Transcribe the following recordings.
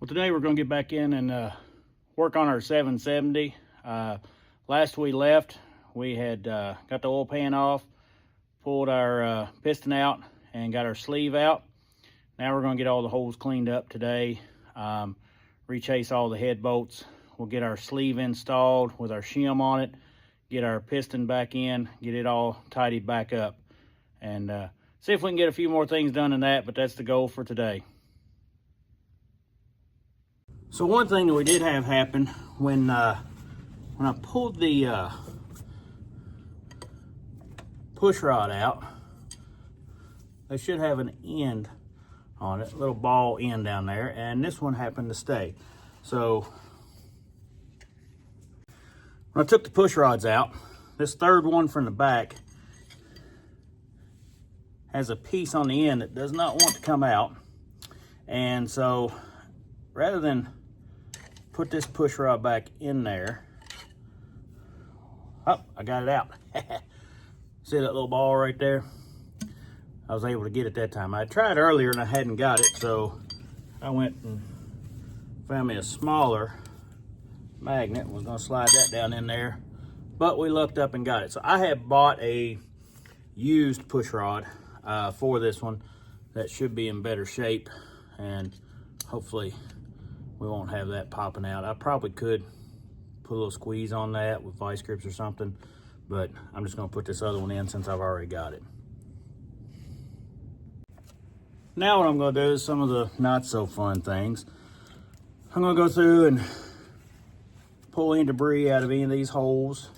Well, today we're going to get back in and work on our 770. Last we left, we had got the oil pan off, pulled our piston out, and got our sleeve out. Now we're going to get all the holes cleaned up today, rechase all the head bolts. We'll get our sleeve installed with our shim on it, get our piston back in, get it all tidied back up, and see if we can get a few more things done in that, but that's the goal for today. So one thing that we did have happen when I pulled the push rod out, they should have an end on it, a little ball end down there, and this one happened to stay. So when I took the push rods out, this third one from the back has a piece on the end that does not want to come out, and so rather than put this push rod back in there, oh, I got it out. See that little ball right there? I was able to get it that time. I tried earlier and I hadn't got it, so I went and found me a smaller magnet. Was gonna slide that down in there, but we looked up and got it. So I have bought a used push rod for this one that should be in better shape, and hopefully we won't have that popping out. I probably could put a little squeeze on that with vice grips or something, but I'm just gonna put this other one in since I've already got it. Now what I'm gonna do is some of the not so fun things. I'm gonna go through and pull any debris out of any of these holes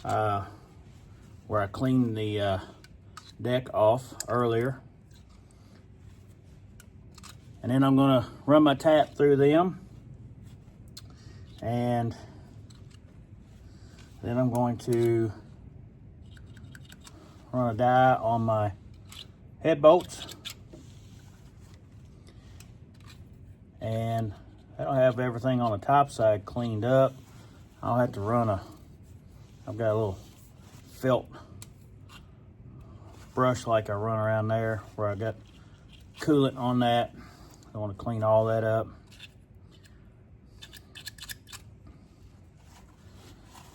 where I cleaned the deck off earlier. And then I'm gonna run my tap through them, and then I'm going to run a die on my head bolts, and that'll have everything on the top side cleaned up. I'll have to run I've got a little felt brush like I run around there where I got coolant on that. I want to clean all that up.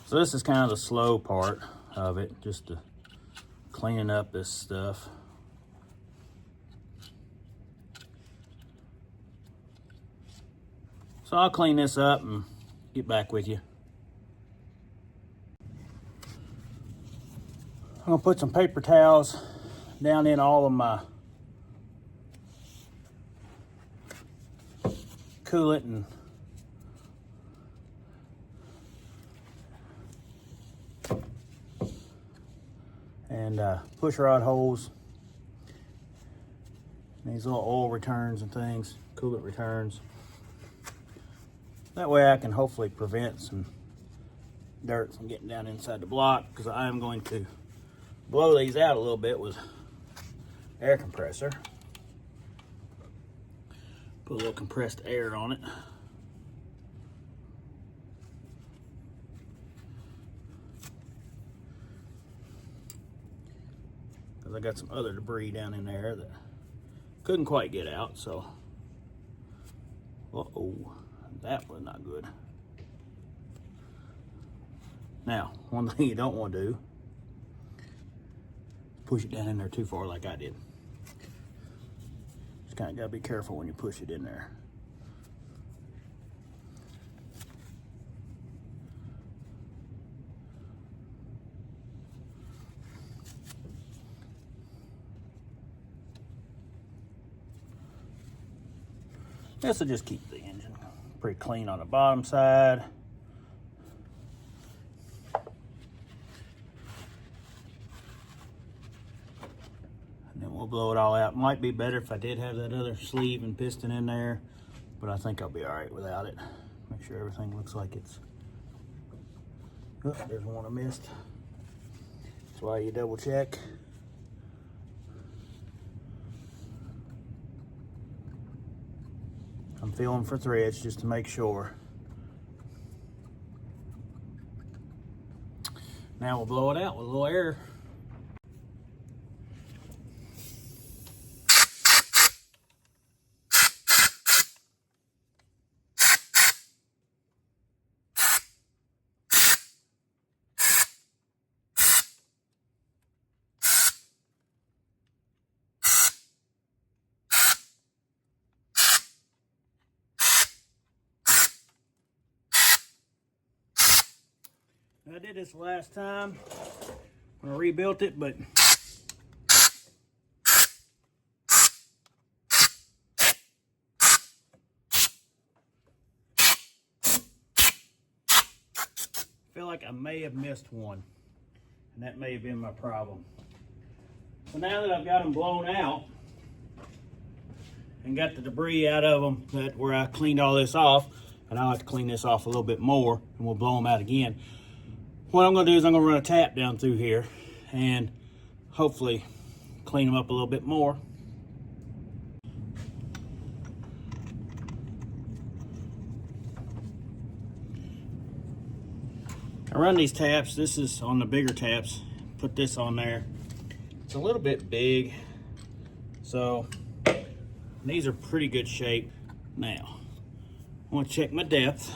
So this is kind of the slow part of it, just to cleaning up this stuff. So I'll clean this up and get back with you. I'm gonna put some paper towels down in all of my coolant and push rod holes, and these little oil returns and things, coolant returns. That way I can hopefully prevent some dirt from getting down inside the block, because I am going to blow these out a little bit with air compressor. Put a little compressed air on it. Because I got some other debris down in there that couldn't quite get out, so. Uh-oh, that was not good. Now, one thing you don't want to do, push it down in there too far like I did. Kind of gotta be careful when you push it in there. This will just keep the engine pretty clean on the bottom side. We'll blow it all out. Might be better if I did have that other sleeve and piston in there, but I think I'll be all right without it. Make sure everything looks like it's, oh, there's one I missed. That's why you double check. I'm feeling for threads just to make sure. Now we'll blow it out with a little air. I did this last time when I rebuilt it, but I feel like I may have missed one, and that may have been my problem. So now that I've got them blown out and got the debris out of them, where I cleaned all this off, and I'll have to clean this off a little bit more, and we'll blow them out again. What I'm going to do is I'm going to run a tap down through here and hopefully clean them up a little bit more. I run these taps. This is on the bigger taps. Put this on there. It's a little bit big, so these are pretty good shape. Now, I want to check my depth.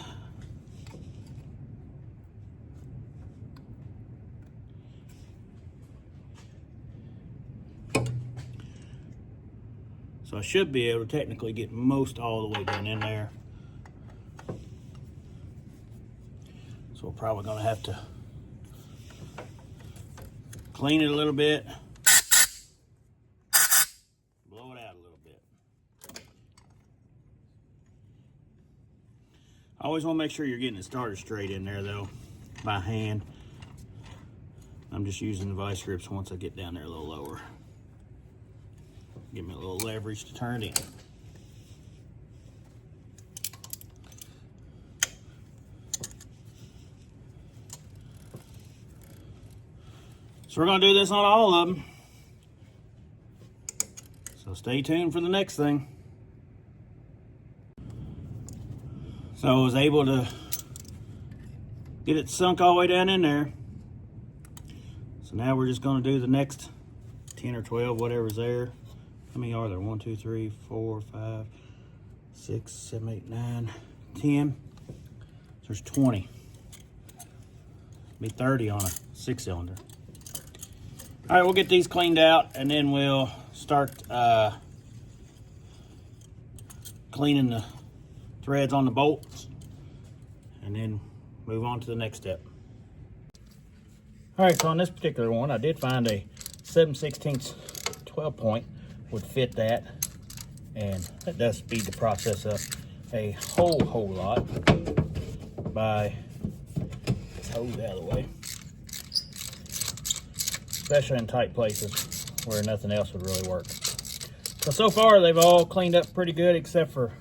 So I should be able to technically get most all the way down in there. So we're probably going to have to clean it a little bit, blow it out a little bit. I always want to make sure you're getting it started straight in there though, by hand. I'm just using the vice grips once I get down there a little lower. Give me a little leverage to turn it in. So we're going to do this on all of them. So stay tuned for the next thing. So I was able to get it sunk all the way down in there. So now we're just going to do the next 10 or 12, whatever's there. How many are there? 1, 2, 3, 4, 5, 6, 7, 8, 9, 10. So there's 20. Be 30 on a 6-cylinder. All right, we'll get these cleaned out and then we'll start cleaning the threads on the bolts and then move on to the next step. All right, so on this particular one, I did find a 7/16 12 point would fit that, and that does speed the process up a whole lot by this hose out of the way, especially in tight places where nothing else would really work. So far they've all cleaned up pretty good except for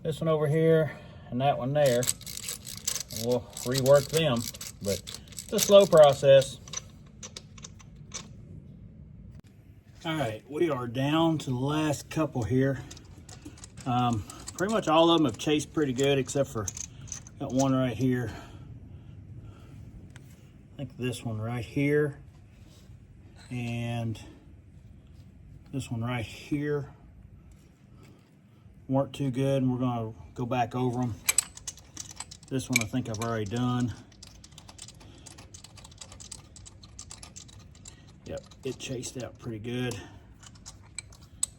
this one over here and that one there. We'll rework them, but it's a slow process. All right, we are down to the last couple here. Pretty much all of them have chased pretty good except for got one right here. I think this one right here and this one right here weren't too good, and we're gonna go back over them. This one I think I've already done. Yep, it chased out pretty good.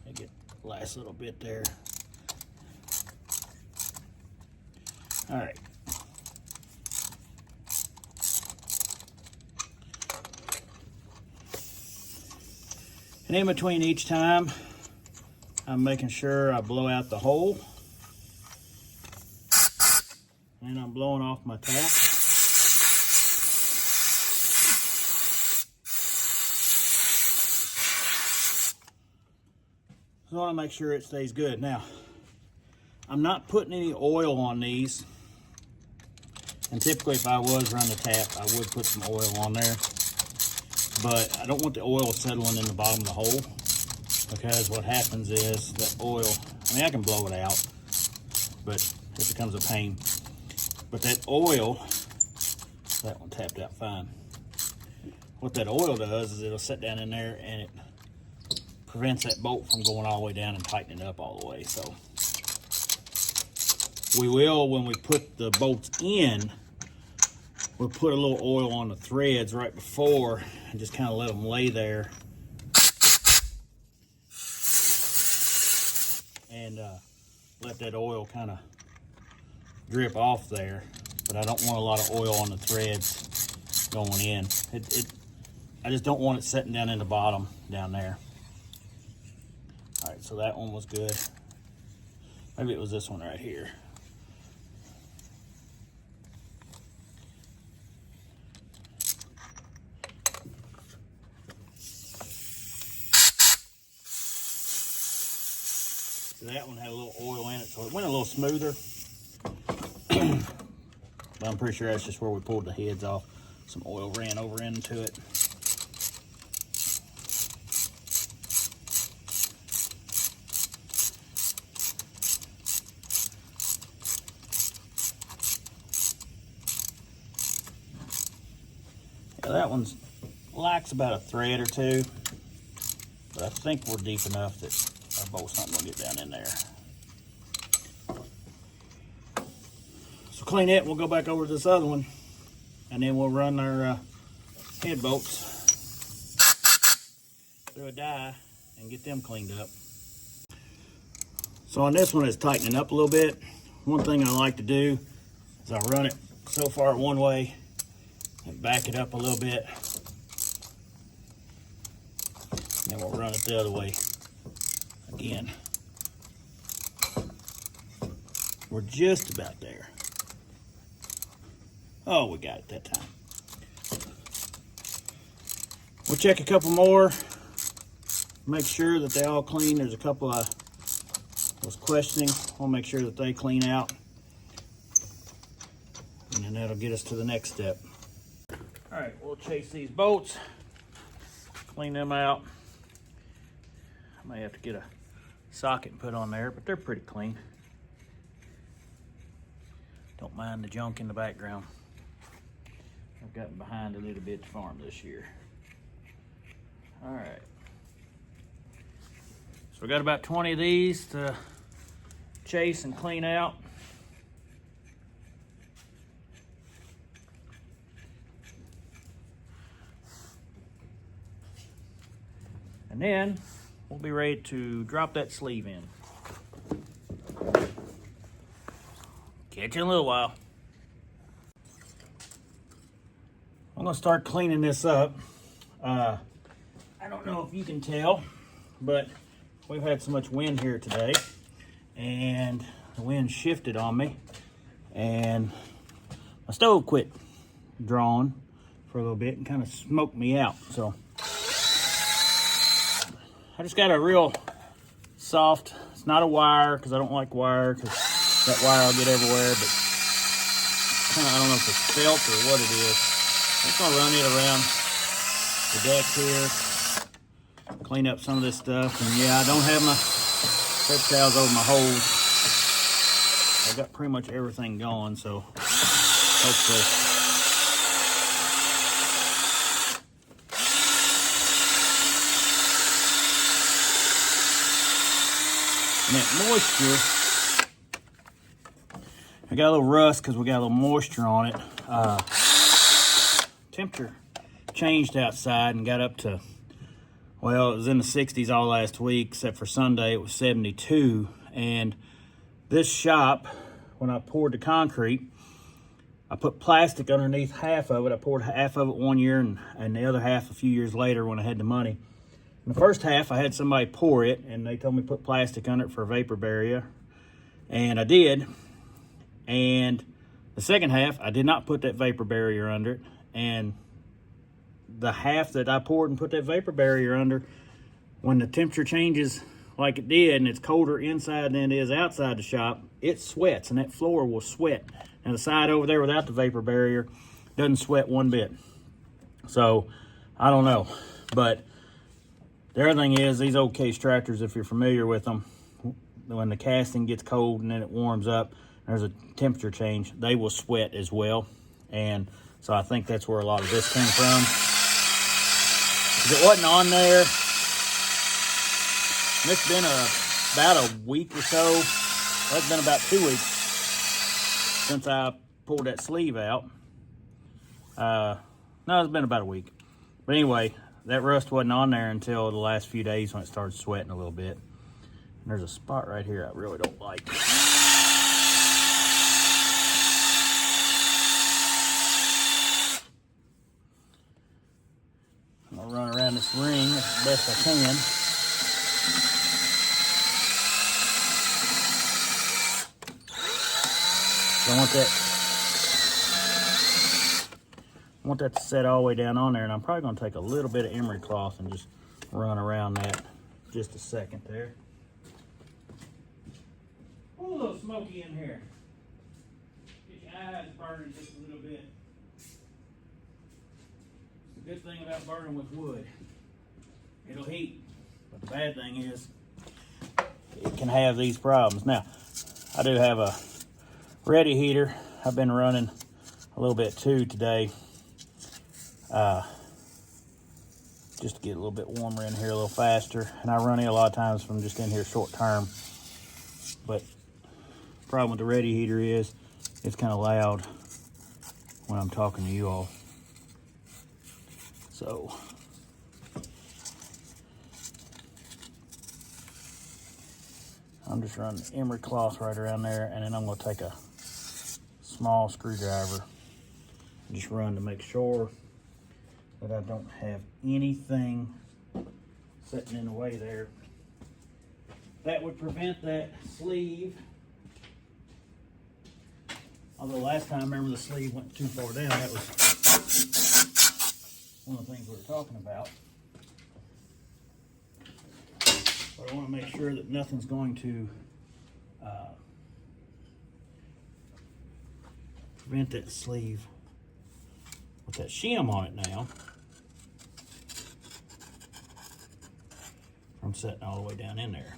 I get the last little bit there. All right. And in between each time, I'm making sure I blow out the hole. And I'm blowing off my tap. So I want to make sure it stays good. Now, I'm not putting any oil on these. And typically if I was running the tap, I would put some oil on there. But I don't want the oil settling in the bottom of the hole, because what happens is that oil, I mean, I can blow it out, but it becomes a pain. But that oil, that one tapped out fine. What that oil does is it'll sit down in there and it prevents that bolt from going all the way down and tightening it up all the way. So we will, when we put the bolts in, we'll put a little oil on the threads right before and just kind of let them lay there. And let that oil kind of drip off there. but I don't want a lot of oil on the threads going in. I just don't want it sitting down in the bottom down there. All right, so that one was good. Maybe it was this one right here. So that one had a little oil in it, so it went a little smoother. But I'm pretty sure that's just where we pulled the heads off. Some oil ran over into it. Yeah, that one's lacks about a thread or two, but I think we're deep enough that our bolt's not gonna get down in there. So clean it, we'll go back over to this other one, and then we'll run our head bolts through a die and get them cleaned up. So on this one, it's tightening up a little bit. One thing I like to do is I run it so far one way and back it up a little bit. And then we'll run it the other way again. We're just about there. Oh, we got it that time. We'll check a couple more. Make sure that they all clean. There's a couple I was questioning. We'll make sure that they clean out. And then that'll get us to the next step. All right, we'll chase these bolts, clean them out. I may have to get a socket put on there, but they're pretty clean. Don't mind the junk in the background. I've gotten behind a little bit to farm this year. All right. So we got about 20 of these to chase and clean out. And then we'll be ready to drop that sleeve in. Catch you in a little while. I'm gonna start cleaning this up. I don't know if you can tell, but we've had so much wind here today, and the wind shifted on me, and my stove quit drawing for a little bit and kind of smoked me out. So I just got a real soft, it's not a wire because I don't like wire because that wire will get everywhere, but kind of, I don't know if it's felt or what it is. I'm just gonna run it around the deck here, clean up some of this stuff. And yeah, I don't have my paper towels over my holes. I've got pretty much everything going, so hopefully. And that moisture, I got a little rust because we got a little moisture on it. Temperature changed outside and got up to, well, it was in the 60s all last week, except for Sunday it was 72. And this shop, when I poured the concrete, I put plastic underneath half of it. I poured half of it one year and the other half a few years later when I had the money. In the first half, I had somebody pour it, and they told me to put plastic under it for a vapor barrier, and I did. And the second half, I did not put that vapor barrier under it, and the half that I poured and put that vapor barrier under, when the temperature changes like it did, and it's colder inside than it is outside the shop, it sweats, and that floor will sweat. And the side over there without the vapor barrier doesn't sweat one bit. So, I don't know, but the other thing is, these old case tractors, if you're familiar with them, when the casting gets cold and then it warms up, there's a temperature change, they will sweat as well. And so I think that's where a lot of this came from. If it wasn't on there, and it's been about a week or so, well, it's been about 2 weeks since I pulled that sleeve out. No, it's been about a week. But anyway, that rust wasn't on there until the last few days when it started sweating a little bit. And there's a spot right here I really don't like. I'll run around this ring as best I can. I want that to set all the way down on there, and I'm probably going to take a little bit of emery cloth and just run around that just a second there. Oh, a little smoky in here. Get your eyes burning just a little bit. The good thing about burning with wood, it'll heat, but the bad thing is it can have these problems. Now, I do have a ready heater. I've been running a little bit too today, just to get a little bit warmer in here a little faster. And I run it a lot of times from just in here short term. But the problem with the ready heater is it's kind of loud when I'm talking to you all. So I'm just running emery cloth right around there, and then I'm going to take a small screwdriver and just run to make sure that I don't have anything sitting in the way there. That would prevent that sleeve. Although last time, remember, the sleeve went too far down. That was one of the things we were talking about. But I want to make sure that nothing's going to prevent that sleeve with that shim on it now from setting all the way down in there.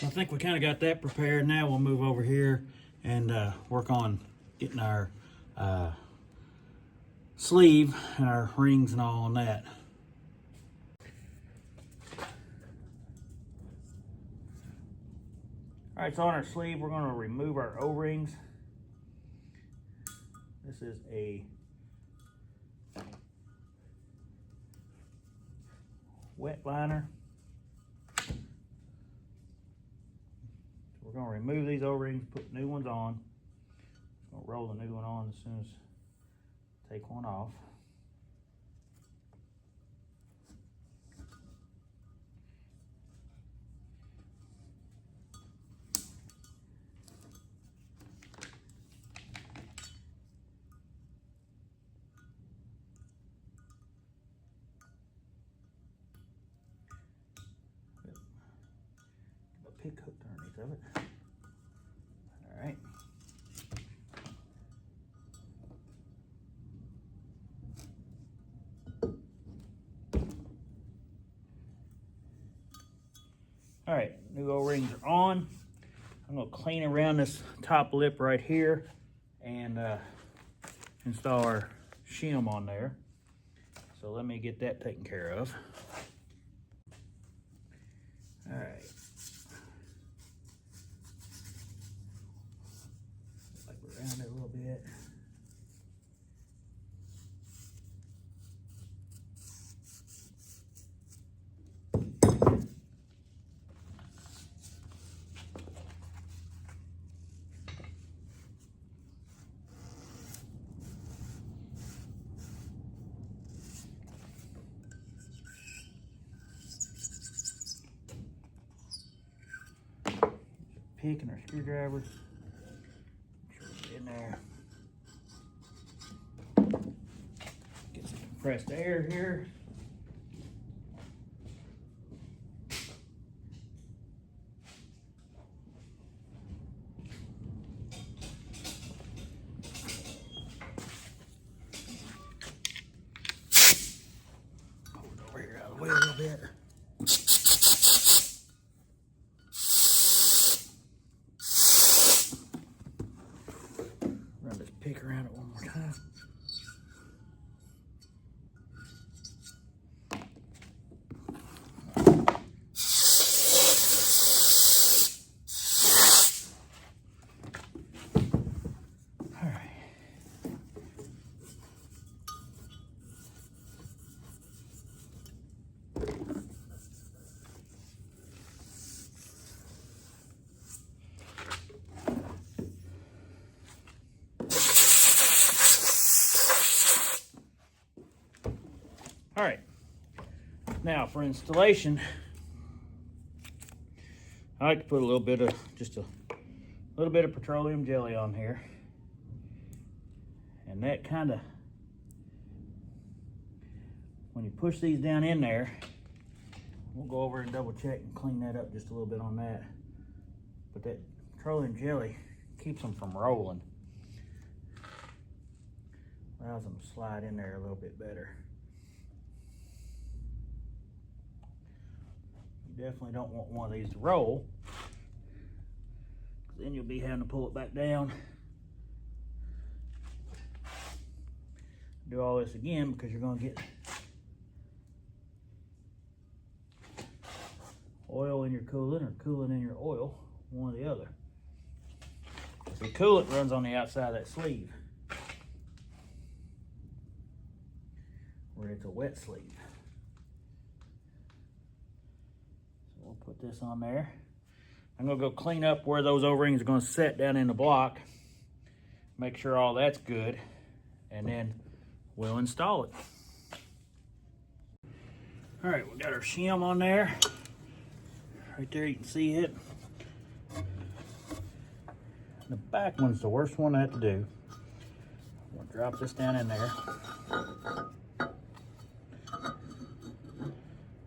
I think we kind of got that prepared. Now we'll move over here and work on getting our sleeve and our rings and all on that. All right, so on our sleeve, we're going to remove our O-rings. This is a wet liner. We're going to remove these O-rings, put new ones on. We'll roll the new one on as soon as I take one off. A pick hooked underneath of it. All right. All right, new O-rings are on. I'm gonna clean around this top lip right here and install our shim on there. So let me get that taken care of. All right. Like around it a little bit. pick and our screwdriver. Make sure it's in there. Get some compressed air here. Pull it over here out of the way a little bit. Run this pick around it one more time. All right, now for installation, I like to put a little bit of, just a little bit of petroleum jelly on here. And that kind of, when you push these down in there, we'll go over and double check and clean that up just a little bit on that. But that petroleum jelly keeps them from rolling. Allows them to slide in there a little bit better. You definitely don't want one of these to roll, because then you'll be having to pull it back down. Do all this again because you're going to get oil in your coolant or coolant in your oil, one or the other. The coolant runs on the outside of that sleeve, where it's a wet sleeve. So we'll put this on there. I'm going to go clean up where those O-rings are going to set down in the block. Make sure all that's good, and then we'll install it. All right, we got our shim on there. Right there, you can see it. The back one's the worst one I have to do. I'm gonna drop this down in there.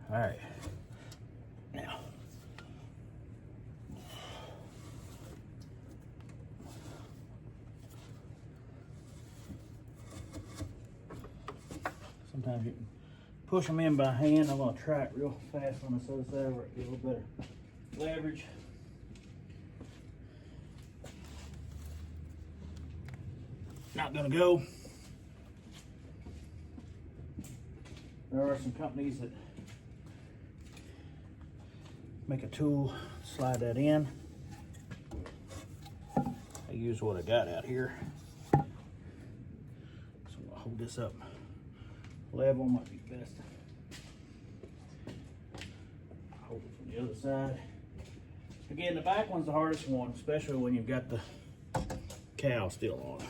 All right. Now, sometimes you can push them in by hand. I'm gonna try it real fast on this other side where it gives a little better leverage. Not gonna go. There are some companies that make a tool, slide that in. I use what I got out here. So I'm gonna hold this up level, might be best. Hold it from the other side. Again, the back one's the hardest one, especially when you've got the cowl still on.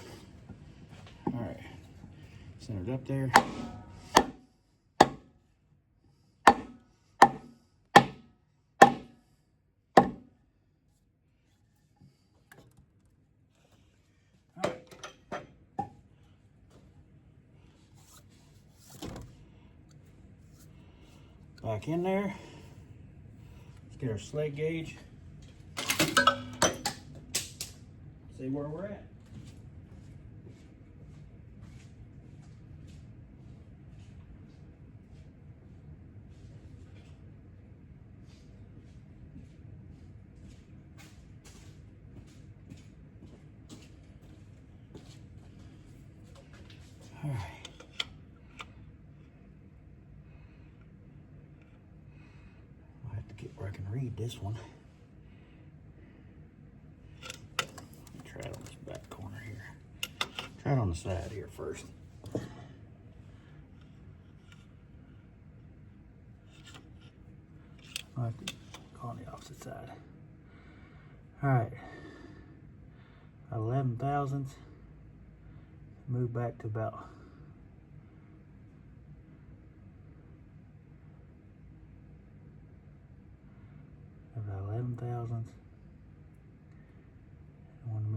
All right, centered up there. All right. Back in there. Let's get our sled gauge. See where we're at. All right. I have to get where I can read this one. Let me try it on this back corner here. Try it on the side here first. I have to go on the opposite side. All right. 11 thousandths. Move back to about about 11 thousandths.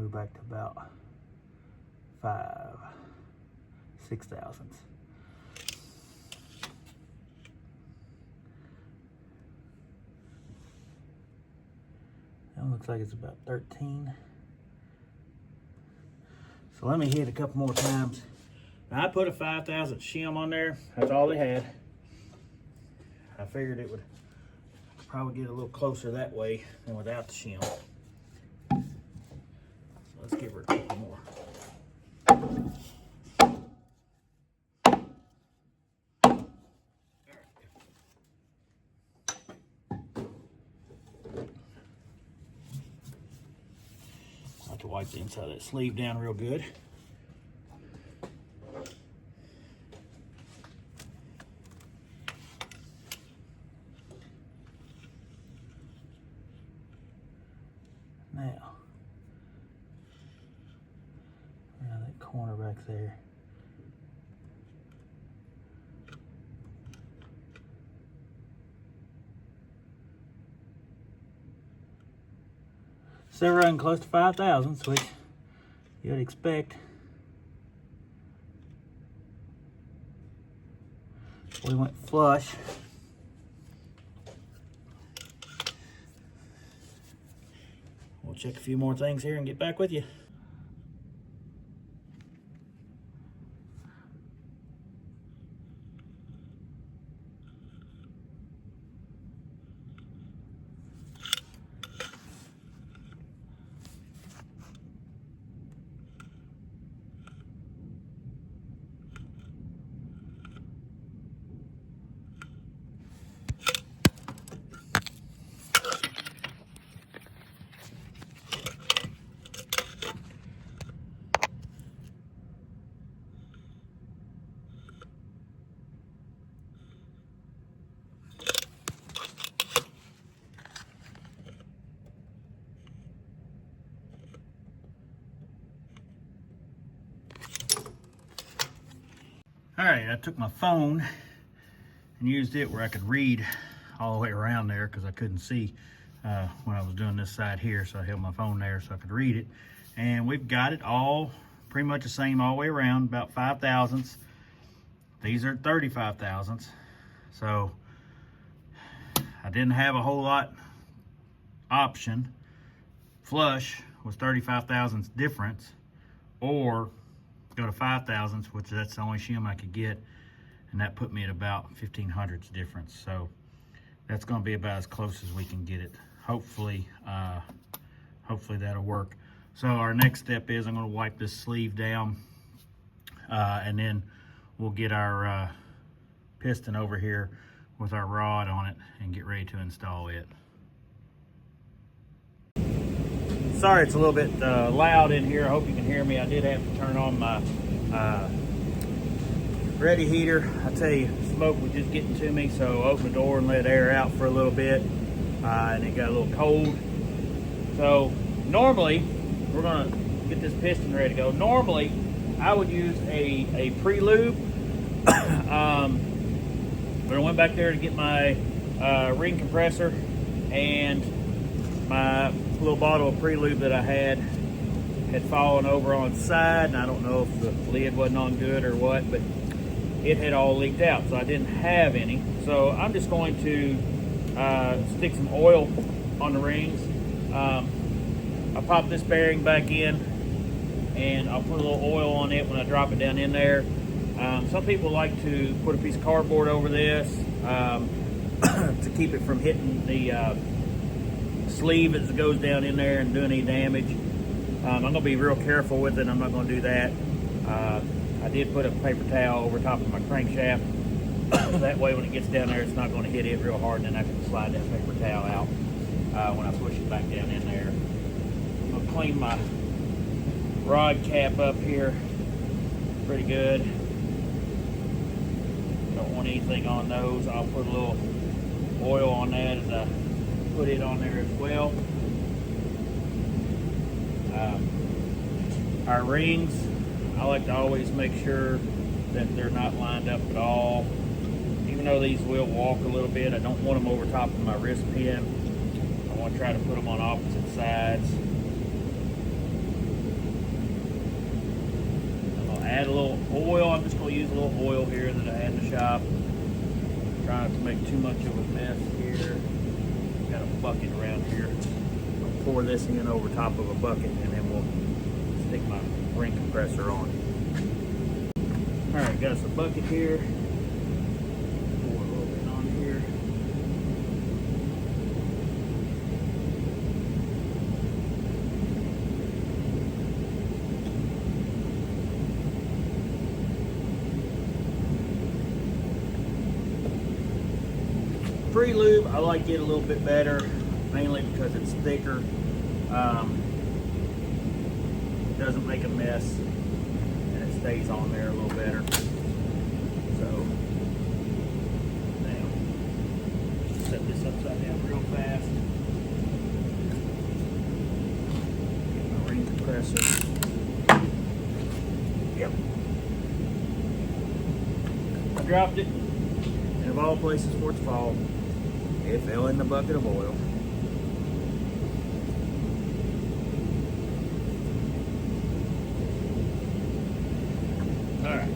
we're back to about 6 thousandths. That looks like it's about 13. So let me hit a couple more times. Now I put a 5,000th shim on there. That's all they had. I figured it would probably get a little closer that way than without the shim. So let's give her a couple more. I have to wipe the inside of that sleeve down real good. Now, that corner back there. Still running close to 5 thousandths, which you'd expect. We went flush. We'll check a few more things here and get back with you. All right, I took my phone and used it where I could read all the way around there because I couldn't see when I was doing this side here, so I held my phone there so I could read it. And we've got it all pretty much the same all the way around, about 5 thousandths. These are 35 thousandths. So I didn't have a whole lot option. Flush was 35 thousandths difference, or go to 5 thousandths, which that's the only shim I could get, and that put me at about 1/1500ths difference. So that's going to be about as close as we can get it. Hopefully that'll work. So our next step is I'm going to wipe this sleeve down, and then we'll get our piston over here with our rod on it and get ready to install it. Sorry it's a little bit loud in here. I hope you can hear me. I did have to turn on my ready heater. I tell you, smoke was just getting to me, so I opened the door and let air out for a little bit, and it got a little cold. So normally, we're gonna get this piston ready to go. Normally, I would use a pre-lube, but I went back there to get my ring compressor and my little bottle of pre-lube that I had fallen over on its side, and I don't know if the lid wasn't on good or what, but it had all leaked out, so I didn't have any. So I'm just going to stick some oil on the rings. I'll pop this bearing back in, and I'll put a little oil on it when I drop it down in there. Some people like to put a piece of cardboard over this to keep it from hitting the sleeve as it goes down in there and doing any damage. I'm going to be real careful with it. I'm not going to do that. I did put a paper towel over top of my crankshaft. That way when it gets down there, it's not going to hit it real hard, and then I can slide that paper towel out when I push it back down in there. I'm going to clean my rod cap up here pretty good. Don't want anything on those. I'll put a little oil on that as I put it on there as well. Our rings, I like to always make sure that they're not lined up at all. Even though these will walk a little bit, I don't want them over top of my wrist pin. I want to try to put them on opposite sides. I add a little oil. I'm just going to use a little oil here that I had in the shop. Try not to make too much of a mess here. Got a bucket around here. I'll pour this in over top of a bucket, and then we'll stick my ring compressor on. All right, got us a bucket here. Pour a little bit on here. Pre-lube, I like it a little bit better, mainly because it's thicker. Doesn't make a mess, and it stays on there a little better. So, now, set this upside down real fast. Get my ring compressor. Yep. I dropped it, and of all places for its fall, it fell in the bucket of oil. All right.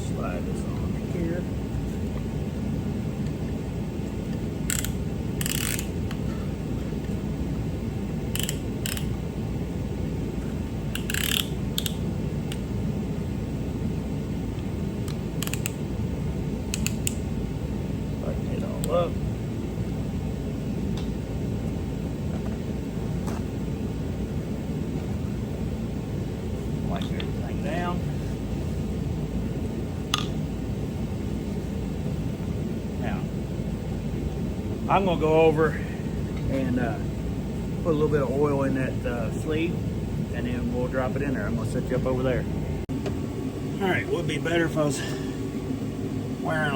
Slide this on here. Tighten it all up. Wipe everything down. Now, I'm going to go over and put a little bit of oil in that sleeve, and then we'll drop it in there. I'm going to set you up over there. All right, would be better if I was wearing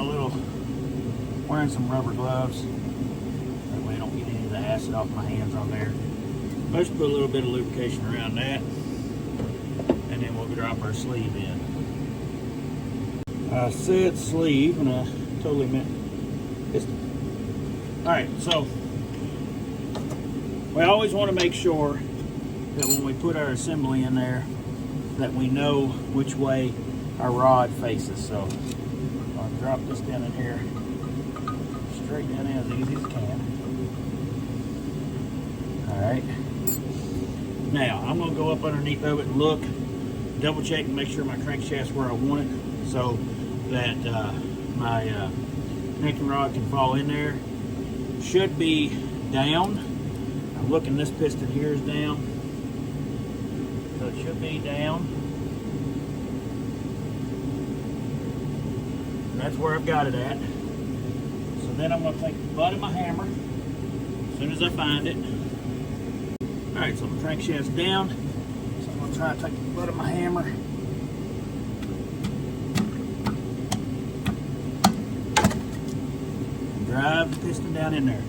some rubber gloves. That way I don't get any of the acid off my hands on there. Let's put a little bit of lubrication around that, and then we'll drop our sleeve in. I said sleeve, and I totally meant piston. All right, so we always want to make sure that when we put our assembly in there, that we know which way our rod faces. So I'll drop this down in here, straight down in as easy as I can. All right. Now I'm going to go up underneath of it and look, double check and make sure my crankshaft's where I want it, so that my connecting rod can fall in there. Should be down. I'm looking, this piston here is down, so it should be down. That's where I've got it at. So then I'm going to take the butt of my hammer as soon as I find it. All right, so my crankshaft's down. So I'm going to try to take the butt of my hammer. And drive the piston down in there.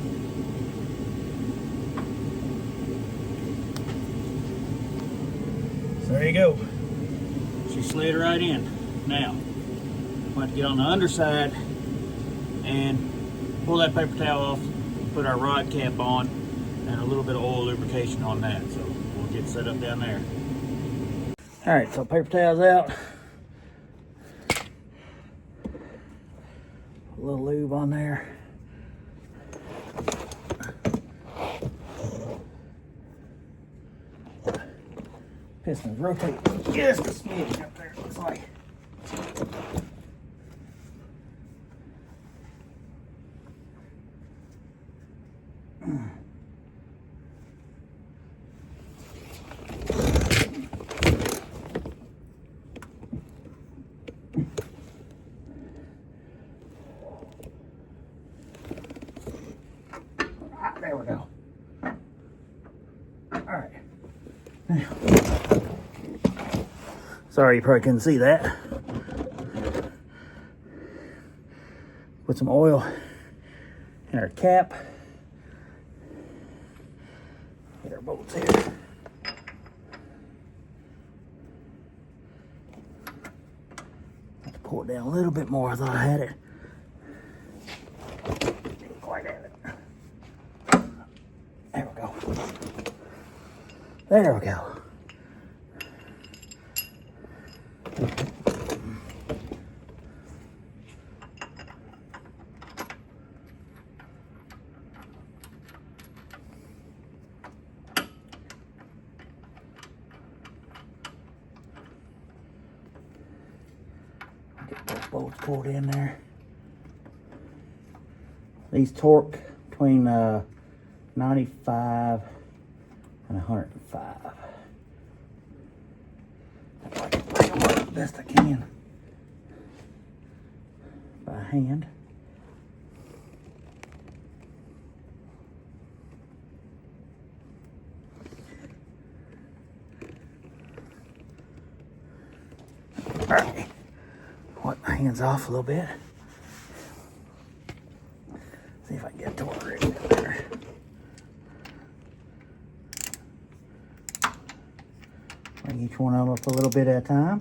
So there you go. She slid right in. Now, I'm going to get on the underside and pull that paper towel off, put our rod cap on, and a little bit of oil lubrication on that. So we'll get set up down there. All right, so paper towel's out. A little lube on there. Pistons rotate just a smidge up there, it looks like. There we go. All right. Now, sorry you probably couldn't see that. Put some oil in our cap. Get our bolts here. Have to pull it down a little bit more. I thought I had it. Didn't quite have it. There we go. There we go. Get those bolts pulled in there. These torque between 95 and 105. I try to break them up the best I can by hand. All right, wipe my hands off a little bit. See if I can get to it right there. Bring each one of them up a little bit at a time.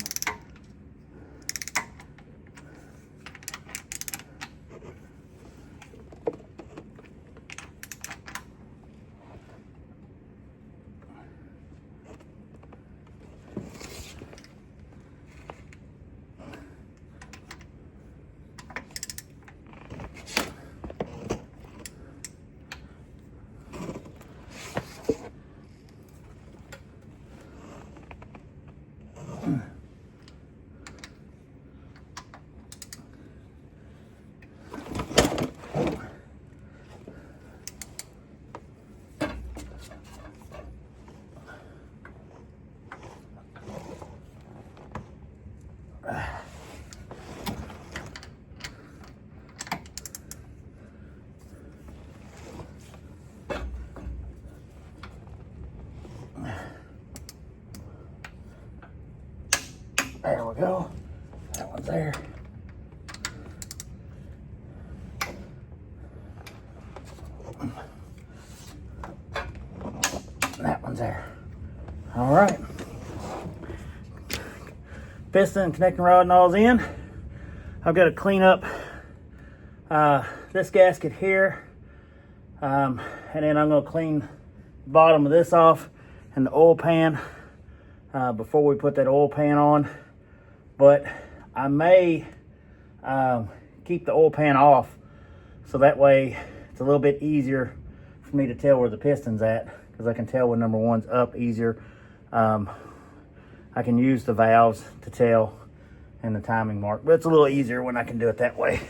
There we go. That one's there. That one's there. All right. Piston and connecting rod and all's in. I've got to clean up this gasket here. And then I'm going to clean the bottom of this off and the oil pan before we put that oil pan on. But I may keep the oil pan off so that way it's a little bit easier for me to tell where the piston's at, because I can tell when number one's up easier. I can use the valves to tell and the timing mark, but it's a little easier when I can do it that way.